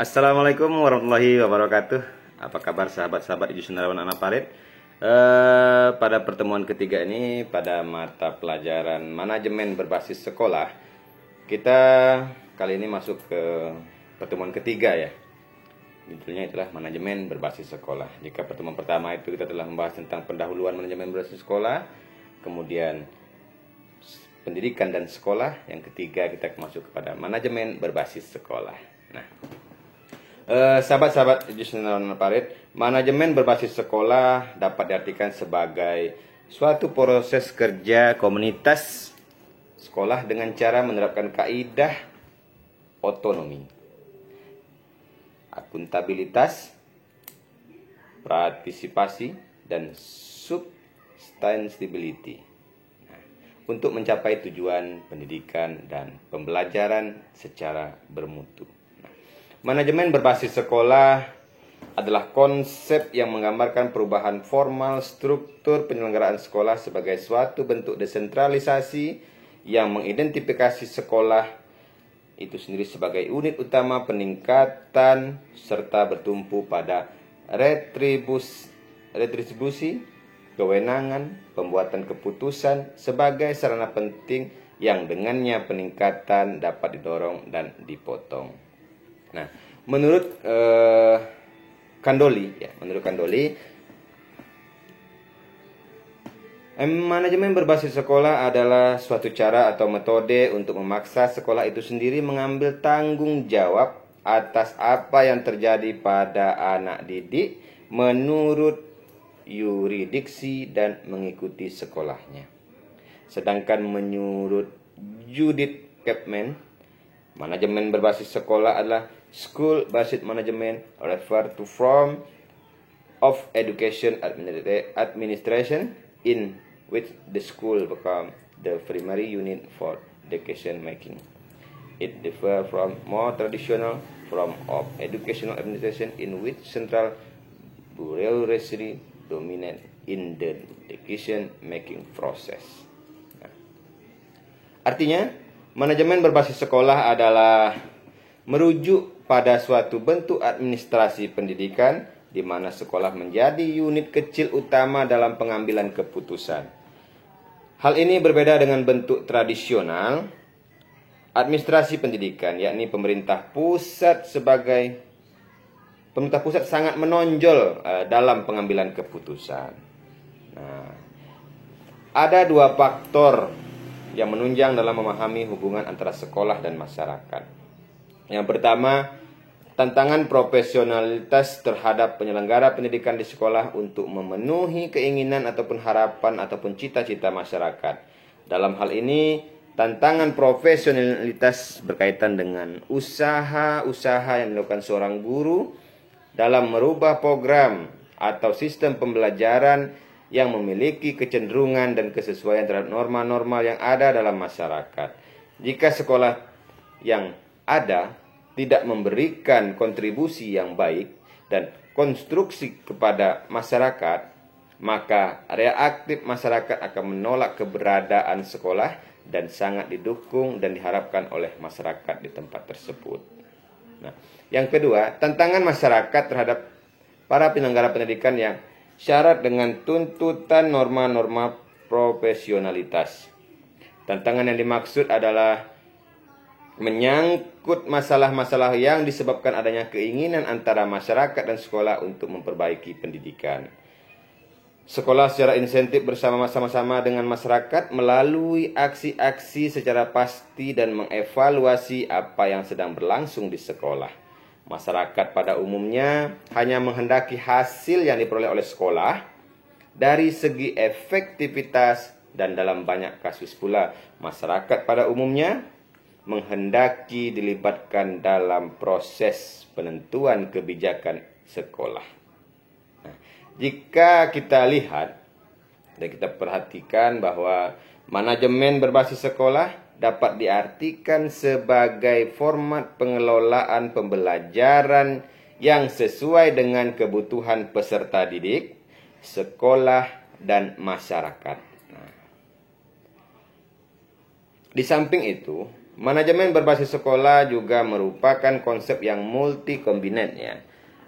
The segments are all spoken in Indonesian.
Assalamualaikum warahmatullahi wabarakatuh. Apa kabar sahabat-sahabat Iju Senarawan Anak Parit? Pada pertemuan ketiga ini, pada mata pelajaran manajemen berbasis sekolah, kita kali ini masuk ke pertemuan ketiga ya. Judulnya itulah manajemen berbasis sekolah. Jika pertemuan pertama itu kita telah membahas tentang pendahuluan manajemen berbasis sekolah, kemudian pendidikan dan sekolah, yang ketiga kita masuk kepada manajemen berbasis sekolah. Nah, sahabat-sahabat Ijusnawan Parit, manajemen berbasis sekolah dapat diartikan sebagai suatu proses kerja komunitas sekolah dengan cara menerapkan kaidah otonomi, akuntabilitas, partisipasi, dan sustainability untuk mencapai tujuan pendidikan dan pembelajaran secara bermutu. Manajemen berbasis sekolah adalah konsep yang menggambarkan perubahan formal struktur penyelenggaraan sekolah sebagai suatu bentuk desentralisasi yang mengidentifikasi sekolah itu sendiri sebagai unit utama peningkatan serta bertumpu pada retribusi, kewenangan, pembuatan keputusan sebagai sarana penting yang dengannya peningkatan dapat didorong dan dipotong. Nah, menurut Kandoli, manajemen berbasis sekolah adalah suatu cara atau metode untuk memaksa sekolah itu sendiri mengambil tanggung jawab atas apa yang terjadi pada anak didik menurut yurisdiksi dan mengikuti sekolahnya. Sedangkan menurut Judith Kaplan, manajemen berbasis sekolah adalah school-based management, refer to form of education administration in which the school become the primary unit for decision making. It differs from more traditional form of educational administration in which central bureaucracy dominate in the decision making process. Artinya, manajemen berbasis sekolah adalah merujuk pada suatu bentuk administrasi pendidikan di mana sekolah menjadi unit kecil utama dalam pengambilan keputusan. Hal ini berbeda dengan bentuk tradisional administrasi pendidikan, yakni pemerintah pusat sangat menonjol dalam pengambilan keputusan. Nah, ada dua faktor yang menunjang dalam memahami hubungan antara sekolah dan masyarakat. Yang pertama, tantangan profesionalitas terhadap penyelenggara pendidikan di sekolah untuk memenuhi keinginan ataupun harapan ataupun cita-cita masyarakat. Dalam hal ini, tantangan profesionalitas berkaitan dengan usaha-usaha yang dilakukan seorang guru dalam merubah program atau sistem pembelajaran yang memiliki kecenderungan dan kesesuaian terhadap norma-norma yang ada dalam masyarakat. Jika sekolah yang ada tidak memberikan kontribusi yang baik dan konstruksi kepada masyarakat, maka reaktif masyarakat akan menolak keberadaan sekolah dan sangat didukung dan diharapkan oleh masyarakat di tempat tersebut. Nah, yang kedua, tantangan masyarakat terhadap para penyelenggara pendidikan yang syarat dengan tuntutan norma-norma profesionalitas. Tantangan yang dimaksud adalah menyangkut masalah-masalah yang disebabkan adanya keinginan antara masyarakat dan sekolah untuk memperbaiki pendidikan. Sekolah secara insentif bersama-sama dengan masyarakat melalui aksi-aksi secara pasti dan mengevaluasi apa yang sedang berlangsung di sekolah. Masyarakat pada umumnya hanya menghendaki hasil yang diperoleh oleh sekolah dari segi efektivitas, dan dalam banyak kasus pula masyarakat pada umumnya menghendaki dilibatkan dalam proses penentuan kebijakan sekolah. Nah, jika kita lihat dan kita perhatikan bahwa manajemen berbasis sekolah dapat diartikan sebagai format pengelolaan pembelajaran yang sesuai dengan kebutuhan peserta didik, sekolah, dan masyarakat. Nah, di samping itu, Manajemen berbasis sekolah juga merupakan konsep yang multi komponen ya.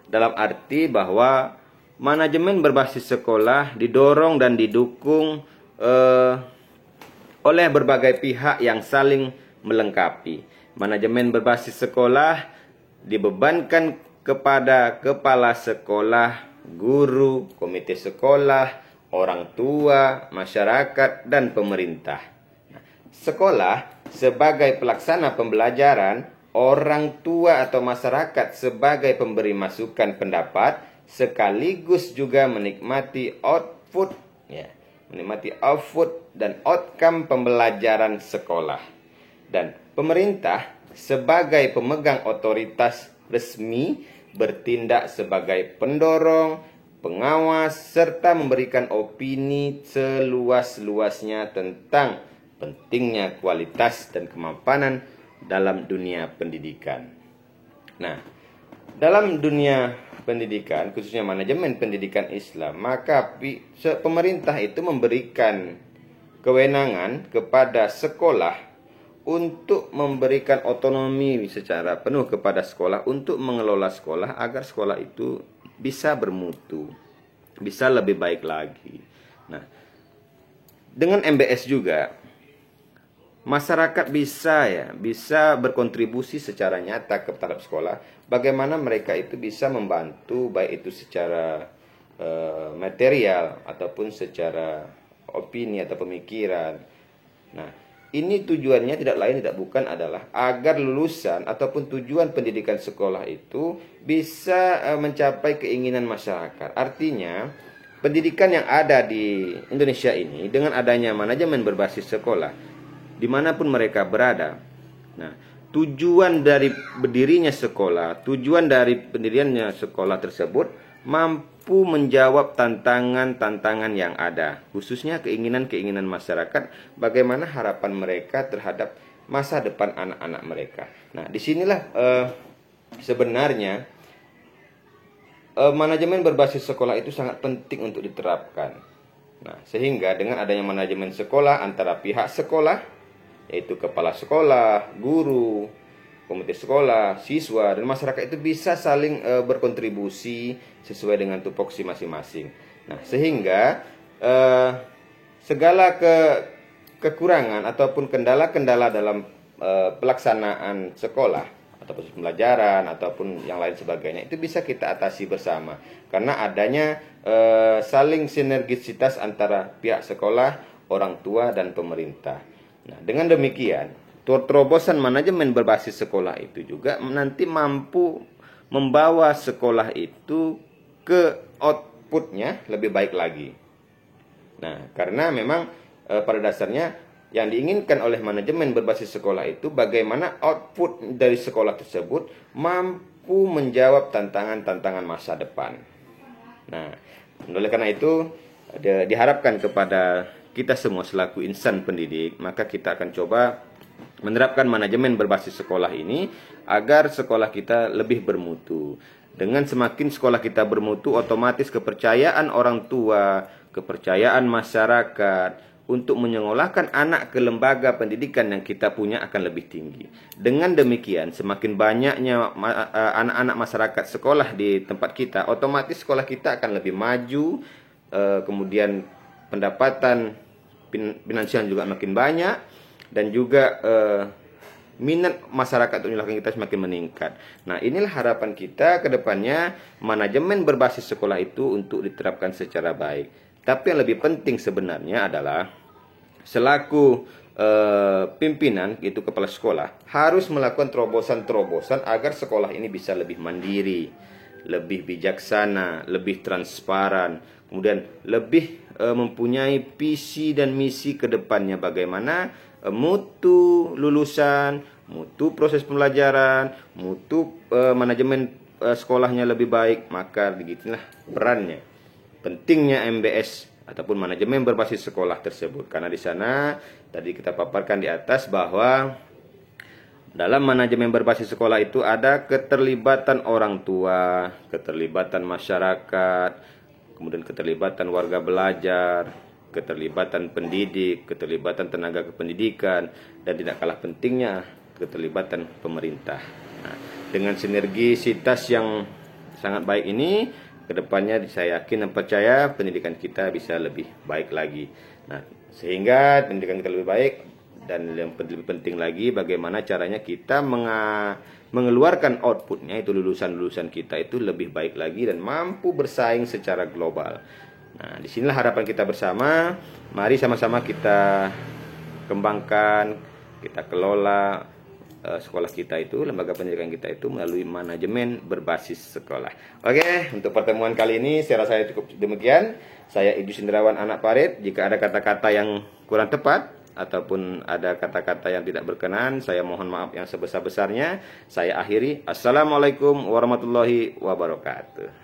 Dalam arti bahwa manajemen berbasis sekolah didorong dan didukung oleh berbagai pihak yang saling melengkapi. Manajemen berbasis sekolah dibebankan kepada kepala sekolah, guru, komite sekolah, orang tua, masyarakat, dan pemerintah. Sekolah sebagai pelaksana pembelajaran, orang tua atau masyarakat sebagai pemberi masukan pendapat, sekaligus juga menikmati output dan outcome pembelajaran sekolah. Dan pemerintah sebagai pemegang otoritas resmi bertindak sebagai pendorong, pengawas, serta memberikan opini seluas-luasnya tentang pentingnya kualitas dan kemapanan dalam dunia pendidikan. Nah, dalam dunia pendidikan, khususnya manajemen pendidikan Islam, maka pemerintah itu memberikan kewenangan kepada sekolah untuk memberikan otonomi secara penuh kepada sekolah untuk mengelola sekolah agar sekolah itu bisa bermutu, bisa lebih baik lagi. Nah, dengan MBS juga masyarakat bisa berkontribusi secara nyata ke terhadap sekolah. Bagaimana mereka itu bisa membantu, baik itu secara material ataupun secara opini atau pemikiran. Nah, ini tujuannya tidak lain tidak bukan adalah agar lulusan ataupun tujuan pendidikan sekolah itu bisa mencapai keinginan masyarakat. Artinya, pendidikan yang ada di Indonesia ini dengan adanya manajemen berbasis sekolah, dimanapun mereka berada. Nah, tujuan dari berdirinya sekolah, tujuan dari pendiriannya sekolah tersebut mampu menjawab tantangan-tantangan yang ada, khususnya keinginan-keinginan masyarakat, bagaimana harapan mereka terhadap masa depan anak-anak mereka. Nah, disinilah sebenarnya manajemen berbasis sekolah itu sangat penting untuk diterapkan. Nah, sehingga dengan adanya manajemen sekolah antara pihak sekolah, yaitu kepala sekolah, guru, komite sekolah, siswa, dan masyarakat itu bisa saling berkontribusi sesuai dengan tupoksi masing-masing. Nah, sehingga segala kekurangan ataupun kendala-kendala dalam pelaksanaan sekolah atau proses pembelajaran ataupun yang lain sebagainya itu bisa kita atasi bersama karena adanya saling sinergisitas antara pihak sekolah, orang tua, dan pemerintah. Nah, dengan demikian, terobosan manajemen berbasis sekolah itu juga nanti mampu membawa sekolah itu ke outputnya lebih baik lagi. Nah, karena memang pada dasarnya yang diinginkan oleh manajemen berbasis sekolah itu bagaimana output dari sekolah tersebut mampu menjawab tantangan-tantangan masa depan. Nah, oleh karena itu diharapkan kepada kita semua selaku insan pendidik, maka kita akan coba menerapkan manajemen berbasis sekolah ini agar sekolah kita lebih bermutu. Dengan semakin sekolah kita bermutu, otomatis kepercayaan orang tua, kepercayaan masyarakat untuk menyekolahkan anak ke lembaga pendidikan yang kita punya akan lebih tinggi. Dengan demikian, semakin banyaknya anak-anak masyarakat sekolah di tempat kita, otomatis sekolah kita akan lebih maju, kemudian pendapatan finansial juga makin banyak, dan juga minat masyarakat untuk menyalahkan kita semakin meningkat. Nah, inilah harapan kita ke depannya manajemen berbasis sekolah itu untuk diterapkan secara baik. Tapi yang lebih penting sebenarnya adalah selaku pimpinan, yaitu kepala sekolah, harus melakukan terobosan-terobosan agar sekolah ini bisa lebih mandiri, lebih bijaksana, lebih transparan, kemudian lebih mempunyai visi dan misi ke depannya bagaimana mutu lulusan, mutu proses pembelajaran, mutu manajemen sekolahnya lebih baik. Maka begitulah perannya, pentingnya MBS ataupun manajemen berbasis sekolah tersebut. Karena di sana tadi kita paparkan di atas bahwa dalam manajemen berbasis sekolah itu ada keterlibatan orang tua, keterlibatan masyarakat, kemudian keterlibatan warga belajar, keterlibatan pendidik, keterlibatan tenaga kependidikan, dan tidak kalah pentingnya keterlibatan pemerintah. Nah, dengan sinergisitas yang sangat baik ini, kedepannya saya yakin dan percaya pendidikan kita bisa lebih baik lagi. Nah, sehingga pendidikan kita lebih baik, dan yang lebih penting lagi bagaimana caranya kita mengeluarkan outputnya, itu lulusan-lulusan kita itu lebih baik lagi dan mampu bersaing secara global. Nah, disinilah harapan kita bersama. Mari sama-sama kita kembangkan, kita kelola sekolah kita itu, lembaga pendidikan kita itu melalui manajemen berbasis sekolah. Oke, untuk pertemuan kali ini saya rasa cukup demikian. Saya Idris Indrawan Anak Parit. Jika ada kata-kata yang kurang tepat ataupun ada kata-kata yang tidak berkenan, saya mohon maaf yang sebesar-besarnya. Saya akhiri. Assalamualaikum warahmatullahi wabarakatuh.